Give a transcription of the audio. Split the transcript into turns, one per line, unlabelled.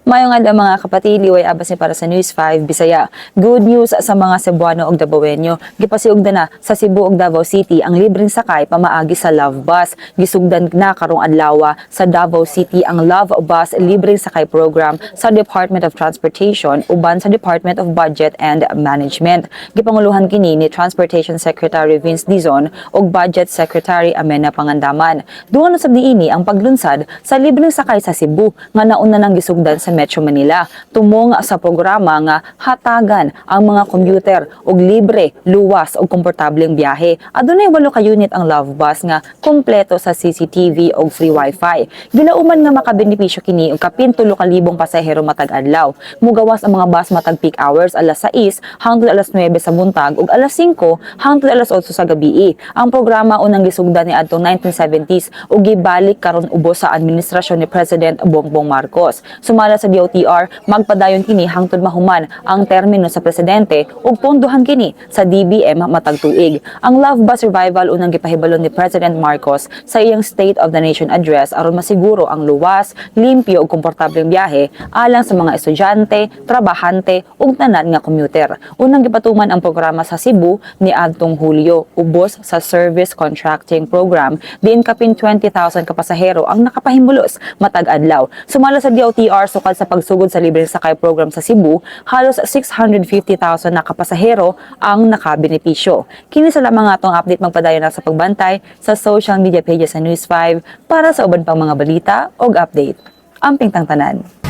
Mayong adlaw mga kapatid, liway abas ni para sa News 5 Bisaya. Good news sa mga Cebuano ug Davaoenyo. Gipasiugda na sa Cebu ug Davao City ang libreng sakay pamaagi sa Love Bus. Gisugdan na karong adlaw sa Davao City ang Love Bus libreng sakay program sa Department of Transportation uban sa Department of Budget and Management. Gipanguluhan kini ni Transportation Secretary Vince Dizon ug Budget Secretary Amena Pangandaman. Duha na sab niini ang paglunsad sa libreng sakay sa Cebu nga nauna nang gisugdan sa Metro Manila tumong sa programa nga hatagan ang mga commuter og libre, luwas ug komportableng biyahe. Adunay 8 ka unit ang Love Bus nga kompleto sa CCTV ug free Wi-Fi. Gilauman nga makabenepisyo kini og kapin 3,000 pasahero matag adlaw. Mugawas ang mga bus matag peak hours alas 6 hangtod alas 9 sa buntag ug alas 5 hangtod alas 8 sa gabii. Ang programa unang gisugdan ni adtong 1970s ug gibalik karon ubos sa administrasyon ni President Bongbong Marcos. Sumala sa DOTR, magpadayon kini hangtod mahuman ang termino sa presidente ug pondohan kini sa DBM matag tuig. Ang Love Bus Revival unang gipahibalon ni President Marcos sa iyang State of the Nation address aron masiguro ang luwas, limpyo ug komportableng biyahe alang sa mga estudyante, trabahante ug tanan nga commuter. Unang gipatuman ang programa sa Cebu ni adtong Hulyo, ubos sa Service Contracting Program diin kapin 20,000 ka pasahero ang nakapahimulos matag adlaw. Sumala sa DOTR sukad sa pagsugod sa libreng sakay program sa Cebu, halos 650,000 na kapasahero ang nakabenepisyo. Kini sa lamang atong update magpadayon na sa pagbantay sa social media pages sa News 5 para sa uban pang mga balita ug update. Amping tang tanan.